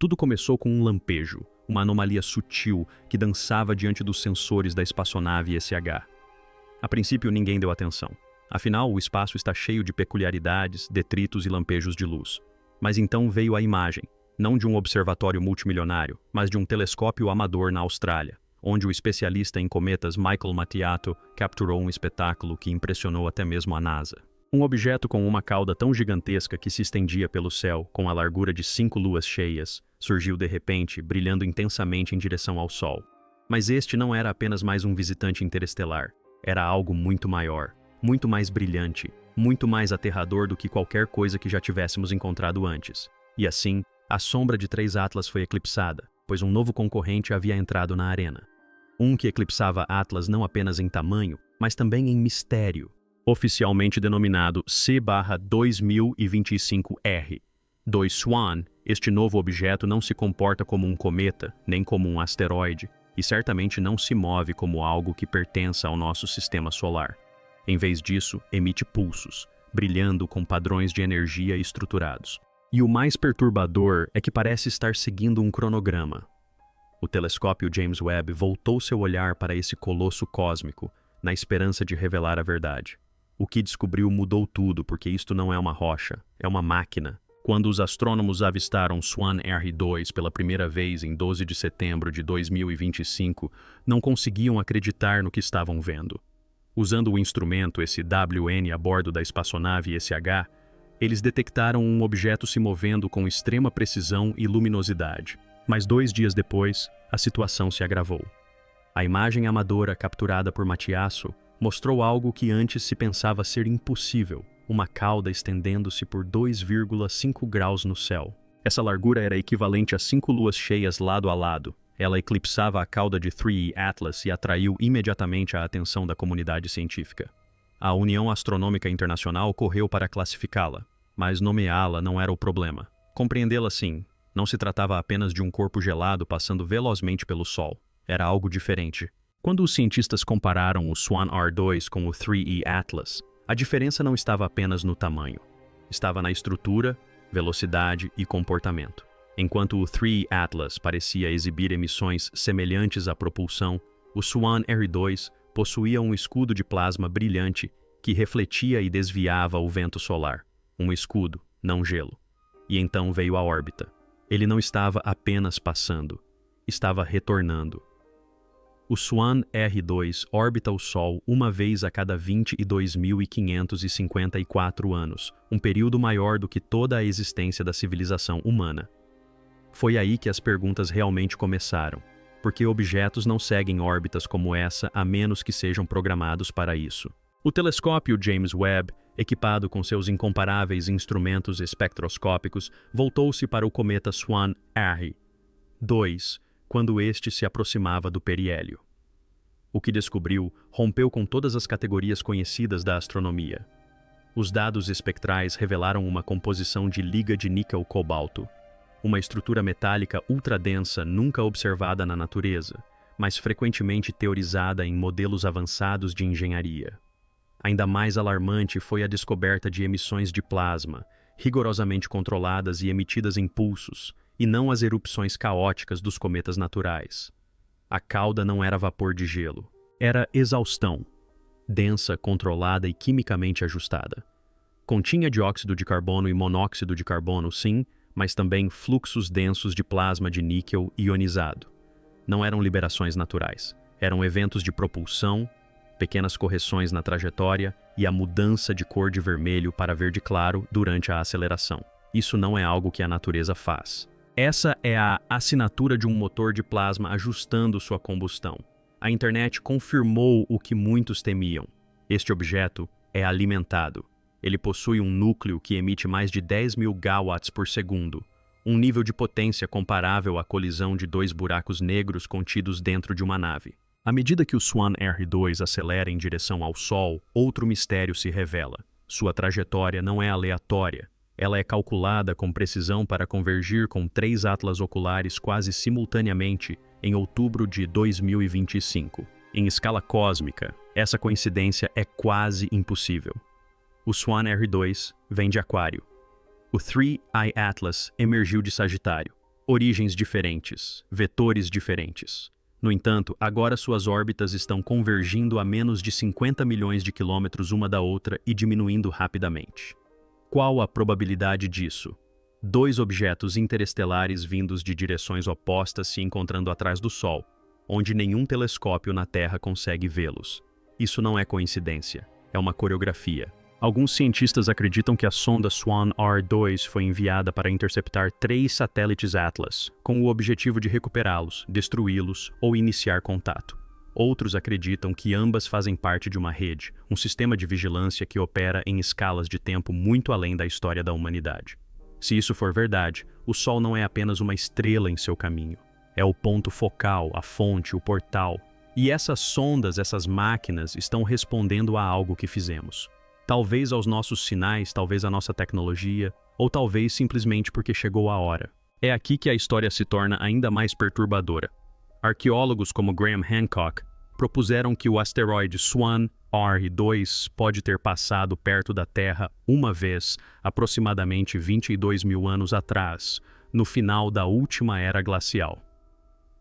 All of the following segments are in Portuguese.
Tudo começou com um lampejo, uma anomalia sutil que dançava diante dos sensores da espaçonave SH. A princípio, ninguém deu atenção. Afinal, o espaço está cheio de peculiaridades, detritos e lampejos de luz. Mas então veio a imagem, não de um observatório multimilionário, mas de um telescópio amador na Austrália, onde o especialista em cometas Michael Mattiato capturou um espetáculo que impressionou até mesmo a NASA. Um objeto com uma cauda tão gigantesca que se estendia pelo céu, com a largura de 5 luas cheias, surgiu de repente, brilhando intensamente em direção ao Sol. Mas este não era apenas mais um visitante interestelar. Era algo muito maior, muito mais brilhante, muito mais aterrador do que qualquer coisa que já tivéssemos encontrado antes. E assim, a sombra de 3 Atlas foi eclipsada, pois um novo concorrente havia entrado na arena. Um que eclipsava Atlas não apenas em tamanho, mas também em mistério. Oficialmente denominado C/2025R. 2 Swan, este novo objeto não se comporta como um cometa, nem como um asteroide, e certamente não se move como algo que pertença ao nosso sistema solar. Em vez disso, emite pulsos, brilhando com padrões de energia estruturados. E o mais perturbador é que parece estar seguindo um cronograma. O telescópio James Webb voltou seu olhar para esse colosso cósmico, na esperança de revelar a verdade. O que descobriu mudou tudo, porque isto não é uma rocha, é uma máquina. Quando os astrônomos avistaram Swan R2 pela primeira vez em 12 de setembro de 2025, não conseguiam acreditar no que estavam vendo. Usando o instrumento, esse WN a bordo da espaçonave SH, eles detectaram um objeto se movendo com extrema precisão e luminosidade. Mas 2 dias depois, a situação se agravou. A imagem amadora capturada por Mattiato mostrou algo que antes se pensava ser impossível, uma cauda estendendo-se por 2,5 graus no céu. Essa largura era equivalente a 5 luas cheias lado a lado. Ela eclipsava a cauda de 3E Atlas e atraiu imediatamente a atenção da comunidade científica. A União Astronômica Internacional correu para classificá-la, mas nomeá-la não era o problema. Compreendê-la sim, não se tratava apenas de um corpo gelado passando velozmente pelo Sol. Era algo diferente. Quando os cientistas compararam o Swan R2 com o 3E Atlas, a diferença não estava apenas no tamanho. Estava na estrutura, velocidade e comportamento. Enquanto o 3E Atlas parecia exibir emissões semelhantes à propulsão, o Swan R2 possuía um escudo de plasma brilhante que refletia e desviava o vento solar. Um escudo, não gelo. E então veio a órbita. Ele não estava apenas passando, estava retornando. O Swan R2 orbita o Sol uma vez a cada 22.554 anos, um período maior do que toda a existência da civilização humana. Foi aí que as perguntas realmente começaram, porque objetos não seguem órbitas como essa a menos que sejam programados para isso. O telescópio James Webb, equipado com seus incomparáveis instrumentos espectroscópicos, voltou-se para o cometa Swan R2, quando este se aproximava do periélio. O que descobriu rompeu com todas as categorias conhecidas da astronomia. Os dados espectrais revelaram uma composição de liga de níquel-cobalto, uma estrutura metálica ultradensa nunca observada na natureza, mas frequentemente teorizada em modelos avançados de engenharia. Ainda mais alarmante foi a descoberta de emissões de plasma, rigorosamente controladas e emitidas em pulsos, e não as erupções caóticas dos cometas naturais. A cauda não era vapor de gelo, era exaustão, densa, controlada e quimicamente ajustada. Continha dióxido de carbono e monóxido de carbono, sim, mas também fluxos densos de plasma de níquel ionizado. Não eram liberações naturais, eram eventos de propulsão, pequenas correções na trajetória e a mudança de cor de vermelho para verde claro durante a aceleração. Isso não é algo que a natureza faz. Essa é a assinatura de um motor de plasma ajustando sua combustão. A internet confirmou o que muitos temiam. Este objeto é alimentado. Ele possui um núcleo que emite mais de 10.000 gawatts por segundo, um nível de potência comparável à colisão de 2 buracos negros contidos dentro de uma nave. À medida que o Swan R2 acelera em direção ao Sol, outro mistério se revela. Sua trajetória não é aleatória. Ela é calculada com precisão para convergir com 3 atlas oculares quase simultaneamente em outubro de 2025. Em escala cósmica, essa coincidência é quase impossível. O Swan R2 vem de Aquário. O 3I Atlas emergiu de Sagitário. Origens diferentes, vetores diferentes. No entanto, agora suas órbitas estão convergindo a menos de 50 milhões de quilômetros uma da outra e diminuindo rapidamente. Qual a probabilidade disso? Dois objetos interestelares vindos de direções opostas se encontrando atrás do Sol, onde nenhum telescópio na Terra consegue vê-los. Isso não é coincidência, é uma coreografia. Alguns cientistas acreditam que a sonda Swan-R2 foi enviada para interceptar 3 satélites Atlas, com o objetivo de recuperá-los, destruí-los ou iniciar contato. Outros acreditam que ambas fazem parte de uma rede, um sistema de vigilância que opera em escalas de tempo muito além da história da humanidade. Se isso for verdade, o Sol não é apenas uma estrela em seu caminho. É o ponto focal, a fonte, o portal. E essas sondas, essas máquinas, estão respondendo a algo que fizemos. Talvez aos nossos sinais, talvez à nossa tecnologia, ou talvez simplesmente porque chegou a hora. É aqui que a história se torna ainda mais perturbadora. Arqueólogos como Graham Hancock propuseram que o asteroide Swan-R2 pode ter passado perto da Terra uma vez, aproximadamente 22 mil anos atrás, no final da última era glacial.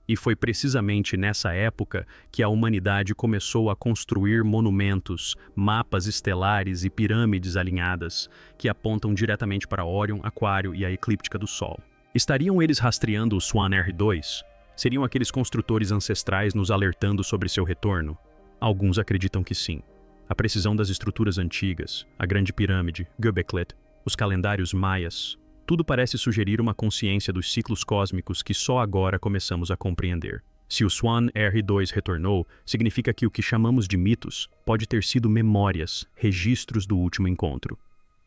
E foi precisamente nessa época que a humanidade começou a construir monumentos, mapas estelares e pirâmides alinhadas que apontam diretamente para Órion, Aquário e a eclíptica do Sol. Estariam eles rastreando o Swan-R2? Seriam aqueles construtores ancestrais nos alertando sobre seu retorno? Alguns acreditam que sim. A precisão das estruturas antigas, a Grande Pirâmide, Göbekli, os calendários maias, tudo parece sugerir uma consciência dos ciclos cósmicos que só agora começamos a compreender. Se o Swan-R2 retornou, significa que o que chamamos de mitos pode ter sido memórias, registros do último encontro.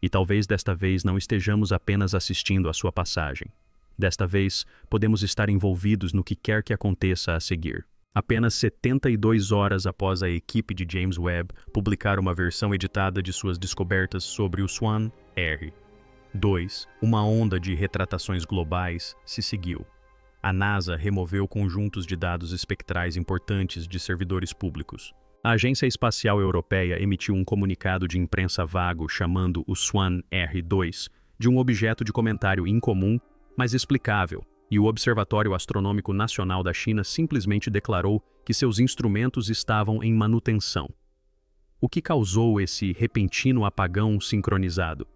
E talvez desta vez não estejamos apenas assistindo à sua passagem. Desta vez, podemos estar envolvidos no que quer que aconteça a seguir. Apenas 72 horas após a equipe de James Webb publicar uma versão editada de suas descobertas sobre o Swan-R2, uma onda de retratações globais se seguiu. A NASA removeu conjuntos de dados espectrais importantes de servidores públicos. A Agência Espacial Europeia emitiu um comunicado de imprensa vago chamando o Swan-R2 de um objeto de comentário incomum, mas explicável, e o Observatório Astronômico Nacional da China simplesmente declarou que seus instrumentos estavam em manutenção. O que causou esse repentino apagão sincronizado?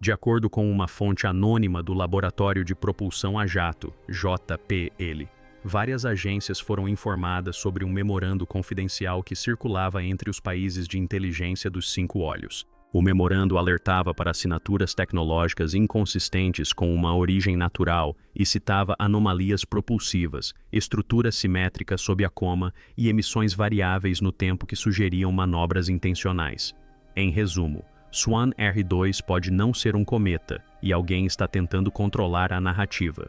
De acordo com uma fonte anônima do Laboratório de Propulsão a Jato, JPL, várias agências foram informadas sobre um memorando confidencial que circulava entre os países de inteligência dos 5 olhos. O memorando alertava para assinaturas tecnológicas inconsistentes com uma origem natural e citava anomalias propulsivas, estruturas simétricas sob a coma e emissões variáveis no tempo que sugeriam manobras intencionais. Em resumo, Swan-R2 pode não ser um cometa e alguém está tentando controlar a narrativa.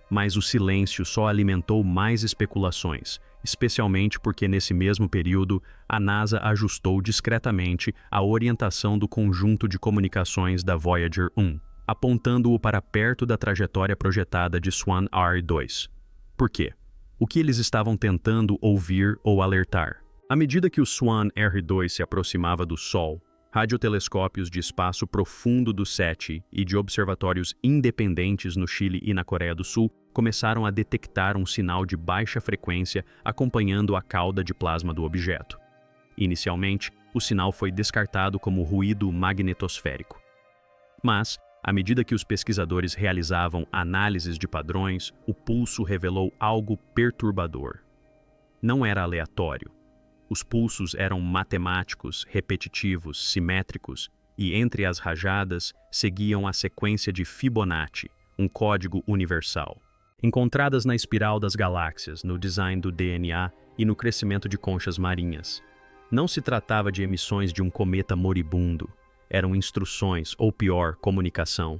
Mas o silêncio só alimentou mais especulações, especialmente porque nesse mesmo período a NASA ajustou discretamente a orientação do conjunto de comunicações da Voyager 1, apontando-o para perto da trajetória projetada de Swan-R2. Por quê? O que eles estavam tentando ouvir ou alertar? À medida que o Swan-R2 se aproximava do Sol, radiotelescópios de espaço profundo do SETI e de observatórios independentes no Chile e na Coreia do Sul começaram a detectar um sinal de baixa frequência acompanhando a cauda de plasma do objeto. Inicialmente, o sinal foi descartado como ruído magnetosférico. Mas, à medida que os pesquisadores realizavam análises de padrões, o pulso revelou algo perturbador. Não era aleatório. Os pulsos eram matemáticos, repetitivos, simétricos, e entre as rajadas seguiam a sequência de Fibonacci, um código universal. Encontradas na espiral das galáxias, no design do DNA e no crescimento de conchas marinhas. Não se tratava de emissões de um cometa moribundo, eram instruções, ou pior, comunicação.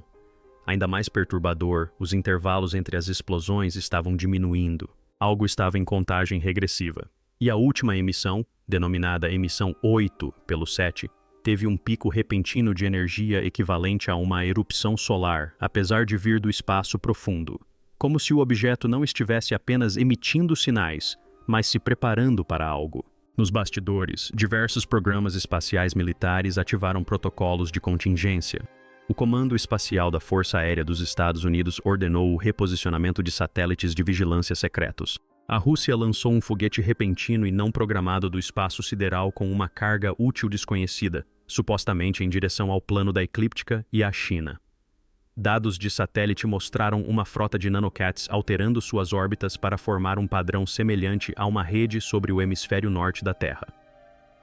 Ainda mais perturbador, os intervalos entre as explosões estavam diminuindo. Algo estava em contagem regressiva. E a última emissão, denominada emissão 8 pelo SETI, teve um pico repentino de energia equivalente a uma erupção solar, apesar de vir do espaço profundo. Como se o objeto não estivesse apenas emitindo sinais, mas se preparando para algo. Nos bastidores, diversos programas espaciais militares ativaram protocolos de contingência. O Comando Espacial da Força Aérea dos Estados Unidos ordenou o reposicionamento de satélites de vigilância secretos. A Rússia lançou um foguete repentino e não programado do espaço sideral com uma carga útil desconhecida, supostamente em direção ao plano da eclíptica e à China. Dados de satélite mostraram uma frota de nanocats alterando suas órbitas para formar um padrão semelhante a uma rede sobre o hemisfério norte da Terra.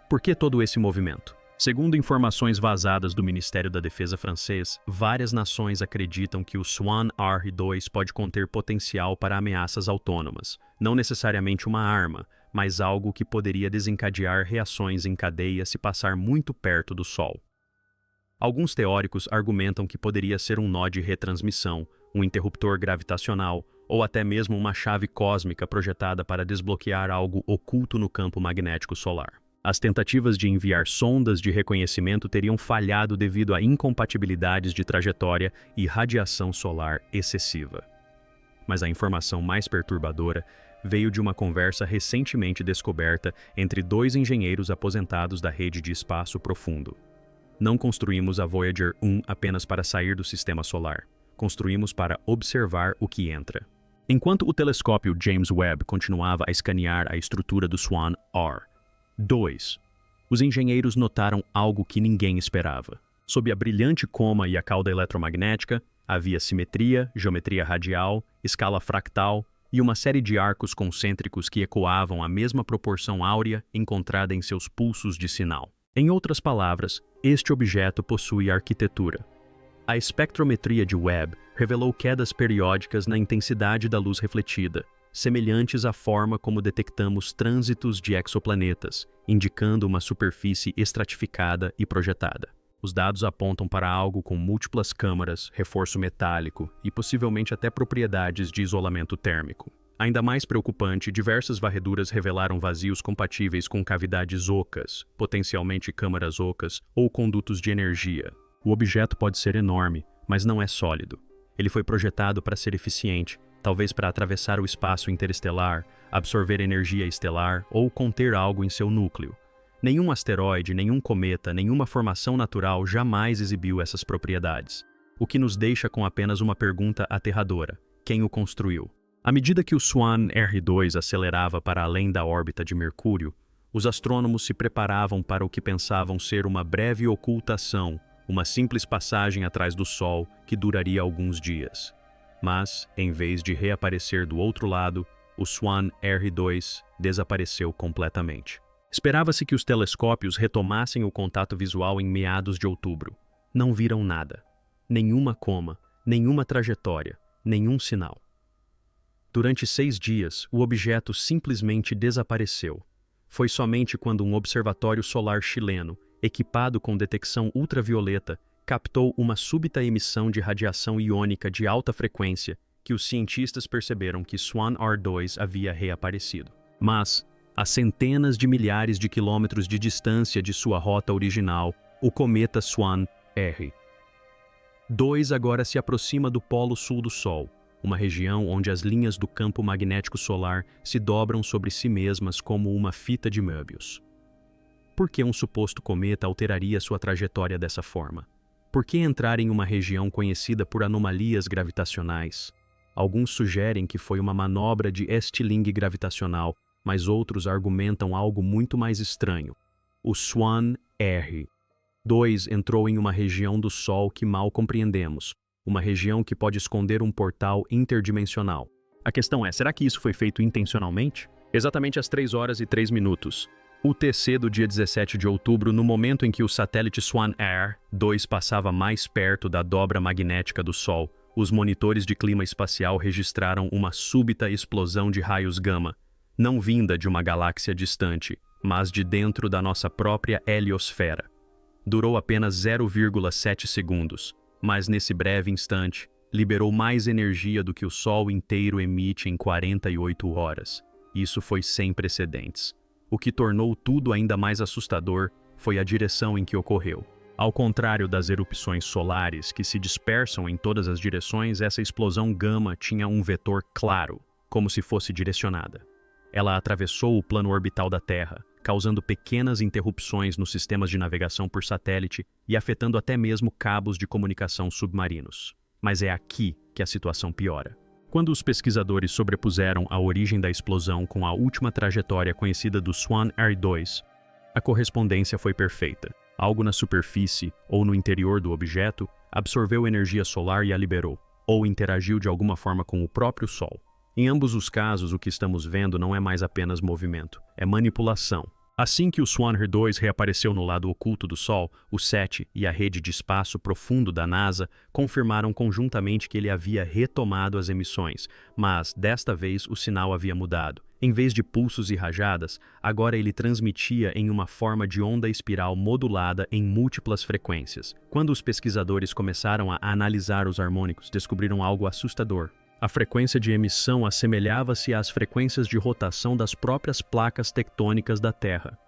Por que todo esse movimento? Segundo informações vazadas do Ministério da Defesa francês, várias nações acreditam que o Swan R-2 pode conter potencial para ameaças autônomas, não necessariamente uma arma, mas algo que poderia desencadear reações em cadeia se passar muito perto do Sol. Alguns teóricos argumentam que poderia ser um nó de retransmissão, um interruptor gravitacional ou até mesmo uma chave cósmica projetada para desbloquear algo oculto no campo magnético solar. As tentativas de enviar sondas de reconhecimento teriam falhado devido a incompatibilidades de trajetória e radiação solar excessiva. Mas a informação mais perturbadora veio de uma conversa recentemente descoberta entre dois engenheiros aposentados da rede de espaço profundo. Não construímos a Voyager 1 apenas para sair do sistema solar. Construímos para observar o que entra. Enquanto o telescópio James Webb continuava a escanear a estrutura do Swan R-2, os engenheiros notaram algo que ninguém esperava. Sob a brilhante coma e a cauda eletromagnética, havia simetria, geometria radial, escala fractal e uma série de arcos concêntricos que ecoavam a mesma proporção áurea encontrada em seus pulsos de sinal. Em outras palavras, este objeto possui arquitetura. A espectrometria de Webb revelou quedas periódicas na intensidade da luz refletida, semelhantes à forma como detectamos trânsitos de exoplanetas, indicando uma superfície estratificada e projetada. Os dados apontam para algo com múltiplas câmaras, reforço metálico e possivelmente até propriedades de isolamento térmico. Ainda mais preocupante, diversas varreduras revelaram vazios compatíveis com cavidades ocas, potencialmente câmaras ocas ou condutos de energia. O objeto pode ser enorme, mas não é sólido. Ele foi projetado para ser eficiente, talvez para atravessar o espaço interestelar, absorver energia estelar ou conter algo em seu núcleo. Nenhum asteroide, nenhum cometa, nenhuma formação natural jamais exibiu essas propriedades. O que nos deixa com apenas uma pergunta aterradora: quem o construiu? À medida que o Swan R-2 acelerava para além da órbita de Mercúrio, os astrônomos se preparavam para o que pensavam ser uma breve ocultação, uma simples passagem atrás do Sol que duraria alguns dias. Mas, em vez de reaparecer do outro lado, o Swan R-2 desapareceu completamente. Esperava-se que os telescópios retomassem o contato visual em meados de outubro. Não viram nada. Nenhuma coma, nenhuma trajetória, nenhum sinal. Durante 6 dias, o objeto simplesmente desapareceu. Foi somente quando um observatório solar chileno, equipado com detecção ultravioleta, captou uma súbita emissão de radiação iônica de alta frequência que os cientistas perceberam que Swan R-2 havia reaparecido. Mas, a centenas de milhares de quilômetros de distância de sua rota original, o cometa Swan R-2 agora se aproxima do polo sul do Sol, uma região onde as linhas do campo magnético solar se dobram sobre si mesmas como uma fita de Möbius. Por que um suposto cometa alteraria sua trajetória dessa forma? Por que entrar em uma região conhecida por anomalias gravitacionais? Alguns sugerem que foi uma manobra de estilingue gravitacional, mas outros argumentam algo muito mais estranho. O Swan R-2 entrou em uma região do Sol que mal compreendemos, uma região que pode esconder um portal interdimensional. A questão é, será que isso foi feito intencionalmente? Exatamente às 3h03, UTC do dia 17 de outubro, no momento em que o satélite Swan R-2 passava mais perto da dobra magnética do Sol, os monitores de clima espacial registraram uma súbita explosão de raios gama, não vinda de uma galáxia distante, mas de dentro da nossa própria heliosfera. Durou apenas 0,7 segundos, mas nesse breve instante, liberou mais energia do que o Sol inteiro emite em 48 horas. Isso foi sem precedentes. O que tornou tudo ainda mais assustador foi a direção em que ocorreu. Ao contrário das erupções solares que se dispersam em todas as direções, essa explosão gama tinha um vetor claro, como se fosse direcionada. Ela atravessou o plano orbital da Terra, causando pequenas interrupções nos sistemas de navegação por satélite e afetando até mesmo cabos de comunicação submarinos. Mas é aqui que a situação piora. Quando os pesquisadores sobrepuseram a origem da explosão com a última trajetória conhecida do Swan R2, a correspondência foi perfeita. Algo na superfície ou no interior do objeto absorveu energia solar e a liberou, ou interagiu de alguma forma com o próprio Sol. Em ambos os casos, o que estamos vendo não é mais apenas movimento, é manipulação. Assim que o Swan R2 reapareceu no lado oculto do Sol, o SETI e a rede de espaço profundo da NASA confirmaram conjuntamente que ele havia retomado as emissões, mas, desta vez, o sinal havia mudado. Em vez de pulsos e rajadas, agora ele transmitia em uma forma de onda espiral modulada em múltiplas frequências. Quando os pesquisadores começaram a analisar os harmônicos, descobriram algo assustador. A frequência de emissão assemelhava-se às frequências de rotação das próprias placas tectônicas da Terra.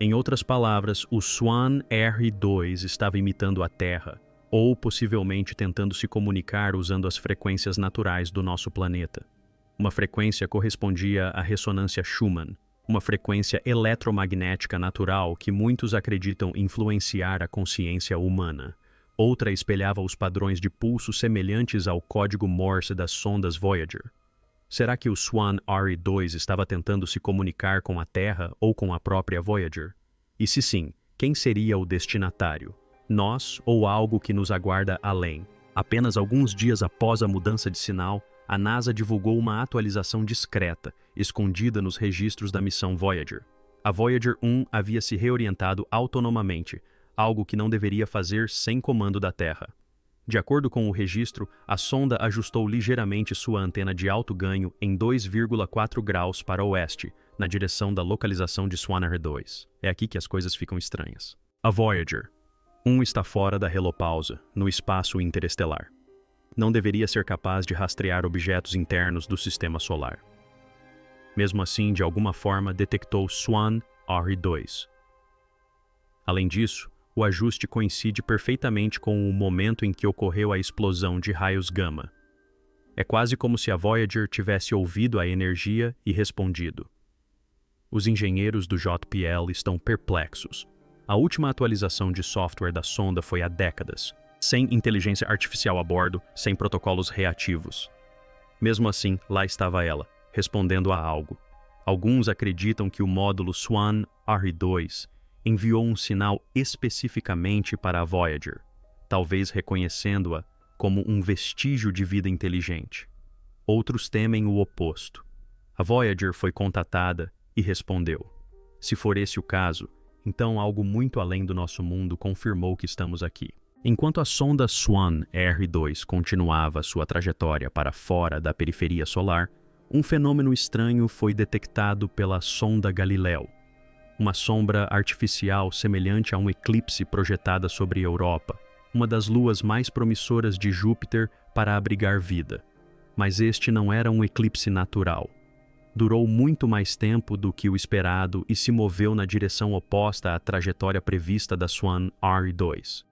Em outras palavras, o Swan R2 estava imitando a Terra, ou possivelmente tentando se comunicar usando as frequências naturais do nosso planeta. Uma frequência correspondia à ressonância Schumann, uma frequência eletromagnética natural que muitos acreditam influenciar a consciência humana. Outra espelhava os padrões de pulso semelhantes ao código Morse das sondas Voyager. Será que o Swan R2 estava tentando se comunicar com a Terra ou com a própria Voyager? E se sim, quem seria o destinatário? Nós ou algo que nos aguarda além? Apenas alguns dias após a mudança de sinal, a NASA divulgou uma atualização discreta, escondida nos registros da missão Voyager. A Voyager 1 havia se reorientado autonomamente, algo que não deveria fazer sem comando da Terra. De acordo com o registro, a sonda ajustou ligeiramente sua antena de alto ganho em 2,4 graus para oeste, na direção da localização de Swan R2. É aqui que as coisas ficam estranhas. A Voyager 1 está fora da relopausa, no espaço interestelar. Não deveria ser capaz de rastrear objetos internos do sistema solar. Mesmo assim, de alguma forma, detectou Swan R2. Além disso, o ajuste coincide perfeitamente com o momento em que ocorreu a explosão de raios gama. É quase como se a Voyager tivesse ouvido a energia e respondido. Os engenheiros do JPL estão perplexos. A última atualização de software da sonda foi há décadas, sem inteligência artificial a bordo, sem protocolos reativos. Mesmo assim, lá estava ela, respondendo a algo. Alguns acreditam que o módulo Swan R2 enviou um sinal especificamente para a Voyager, talvez reconhecendo-a como um vestígio de vida inteligente. Outros temem o oposto. A Voyager foi contatada e respondeu. Se for esse o caso, então algo muito além do nosso mundo confirmou que estamos aqui. Enquanto a sonda Swan R2 continuava sua trajetória para fora da periferia solar, um fenômeno estranho foi detectado pela sonda Galileu. Uma sombra artificial semelhante a um eclipse projetada sobre a Europa, uma das luas mais promissoras de Júpiter para abrigar vida. Mas este não era um eclipse natural. Durou muito mais tempo do que o esperado e se moveu na direção oposta à trajetória prevista da Swan R2.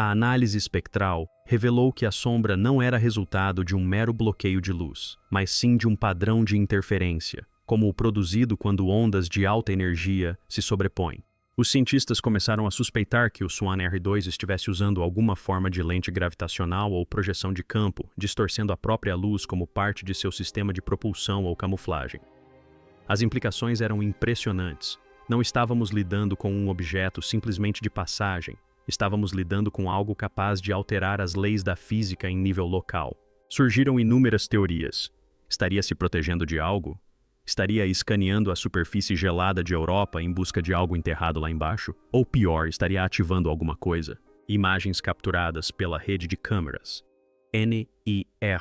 A análise espectral revelou que a sombra não era resultado de um mero bloqueio de luz, mas sim de um padrão de interferência, como o produzido quando ondas de alta energia se sobrepõem. Os cientistas começaram a suspeitar que o Swan R2 estivesse usando alguma forma de lente gravitacional ou projeção de campo, distorcendo a própria luz como parte de seu sistema de propulsão ou camuflagem. As implicações eram impressionantes. Não estávamos lidando com um objeto simplesmente de passagem, estávamos lidando com algo capaz de alterar as leis da física em nível local. Surgiram inúmeras teorias. Estaria se protegendo de algo? Estaria escaneando a superfície gelada de Europa em busca de algo enterrado lá embaixo? Ou pior, estaria ativando alguma coisa? Imagens capturadas pela rede de câmeras NIR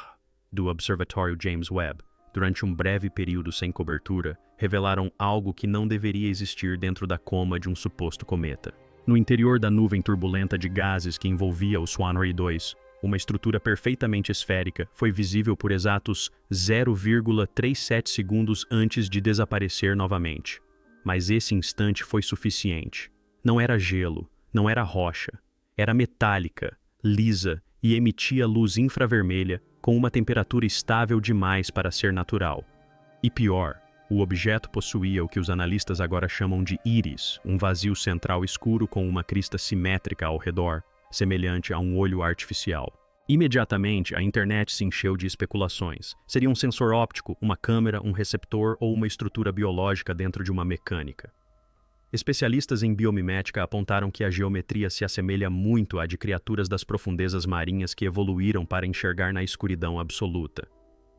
do Observatório James Webb, durante um breve período sem cobertura, revelaram algo que não deveria existir dentro da coma de um suposto cometa. No interior da nuvem turbulenta de gases que envolvia o Swan R2, uma estrutura perfeitamente esférica foi visível por exatos 0,37 segundos antes de desaparecer novamente. Mas esse instante foi suficiente. Não era gelo, não era rocha. Era metálica, lisa e emitia luz infravermelha com uma temperatura estável demais para ser natural. E pior, O objeto possuía o que os analistas agora chamam de íris, um vazio central escuro com uma crista simétrica ao redor, semelhante a um olho artificial. Imediatamente, a internet se encheu de especulações. Seria um sensor óptico, uma câmera, um receptor ou uma estrutura biológica dentro de uma mecânica. Especialistas em biomimética apontaram que a geometria se assemelha muito à de criaturas das profundezas marinhas que evoluíram para enxergar na escuridão absoluta.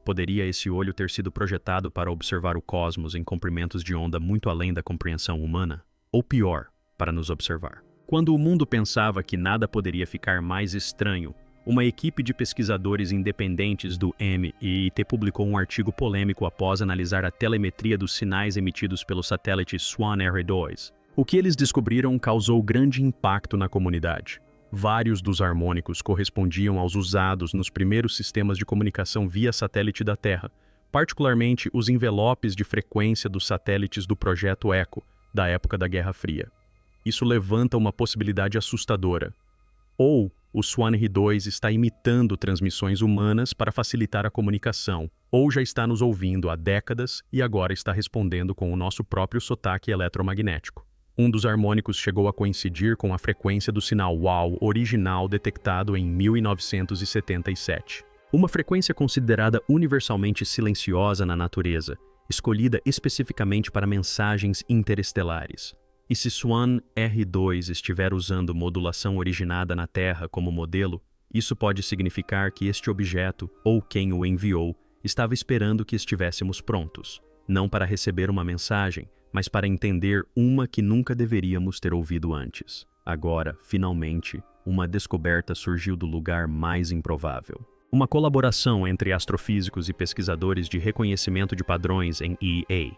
Poderia esse olho ter sido projetado para observar o cosmos em comprimentos de onda muito além da compreensão humana? Ou pior, para nos observar? Quando o mundo pensava que nada poderia ficar mais estranho, uma equipe de pesquisadores independentes do MIT publicou um artigo polêmico após analisar a telemetria dos sinais emitidos pelo satélite SWAN-R2. O que eles descobriram causou grande impacto na comunidade. Vários dos harmônicos correspondiam aos usados nos primeiros sistemas de comunicação via satélite da Terra, particularmente os envelopes de frequência dos satélites do projeto ECHO, da época da Guerra Fria. Isso levanta uma possibilidade assustadora. Ou o SWAN-R2 está imitando transmissões humanas para facilitar a comunicação, ou já está nos ouvindo há décadas e agora está respondendo com o nosso próprio sotaque eletromagnético. Um dos harmônicos chegou a coincidir com a frequência do sinal WOW original detectado em 1977. Uma frequência considerada universalmente silenciosa na natureza, escolhida especificamente para mensagens interestelares. E se SWAN-R2 estiver usando modulação originada na Terra como modelo, isso pode significar que este objeto, ou quem o enviou, estava esperando que estivéssemos prontos, não para receber uma mensagem, mas para entender uma que nunca deveríamos ter ouvido antes. Agora, finalmente, uma descoberta surgiu do lugar mais improvável. Uma colaboração entre astrofísicos e pesquisadores de reconhecimento de padrões em EA.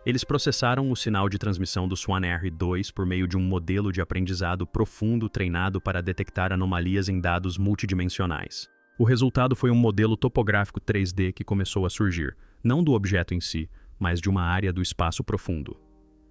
Eles processaram o sinal de transmissão do SWAN-R2 por meio de um modelo de aprendizado profundo treinado para detectar anomalias em dados multidimensionais. O resultado foi um modelo topográfico 3D que começou a surgir, não do objeto em si, mas de uma área do espaço profundo.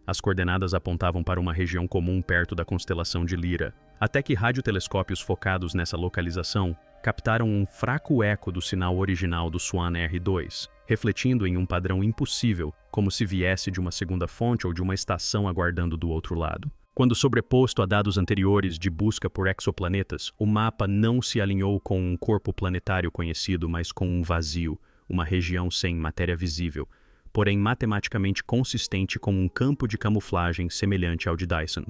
As coordenadas apontavam para uma região comum perto da constelação de Lyra, até que radiotelescópios focados nessa localização captaram um fraco eco do sinal original do SWAN-R2, refletindo em um padrão impossível, como se viesse de uma segunda fonte ou de uma estação aguardando do outro lado. Quando sobreposto a dados anteriores de busca por exoplanetas, o mapa não se alinhou com um corpo planetário conhecido, mas com um vazio, uma região sem matéria visível, porém matematicamente consistente como um campo de camuflagem semelhante ao de Dyson.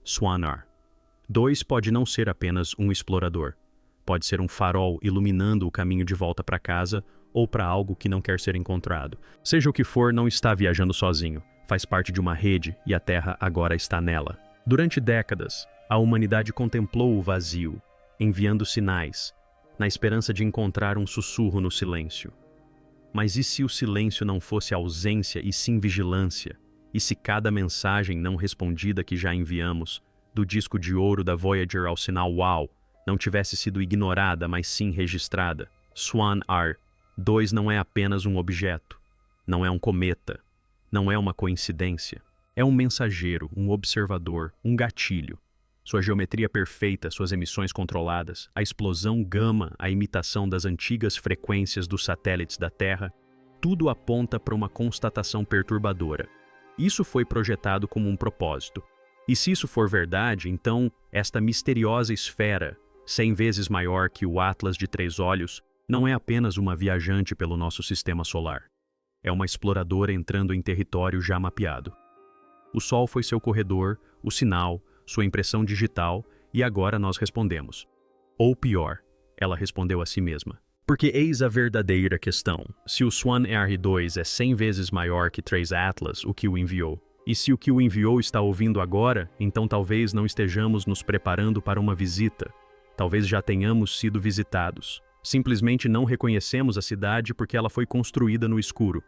SWAN-R2 pode não ser apenas um explorador. Pode ser um farol iluminando o caminho de volta para casa ou para algo que não quer ser encontrado. Seja o que for, não está viajando sozinho. Faz parte de uma rede e a Terra agora está nela. Durante décadas, a humanidade contemplou o vazio, enviando sinais, na esperança de encontrar um sussurro no silêncio. Mas e se o silêncio não fosse ausência e sim vigilância? E se cada mensagem não respondida que já enviamos, do disco de ouro da Voyager ao sinal WOW, não tivesse sido ignorada, mas sim registrada? SWAN-R2 não é apenas um objeto, não é um cometa, não é uma coincidência. É um mensageiro, um observador, um gatilho. Sua geometria perfeita, suas emissões controladas, a explosão gama, a imitação das antigas frequências dos satélites da Terra, tudo aponta para uma constatação perturbadora. Isso foi projetado como um propósito. E se isso for verdade, então, esta misteriosa esfera, 100 vezes maior que o Atlas de 3 olhos, não é apenas uma viajante pelo nosso sistema solar. É uma exploradora entrando em território já mapeado. O Sol foi seu corredor, o sinal, sua impressão digital, e agora nós respondemos. Ou pior, ela respondeu a si mesma. Porque eis a verdadeira questão. Se o SWAN-R2 é 100 vezes maior que 3 Atlas, o que o enviou, e se o que o enviou está ouvindo agora, então talvez não estejamos nos preparando para uma visita. Talvez já tenhamos sido visitados. Simplesmente não reconhecemos a cidade porque ela foi construída no escuro.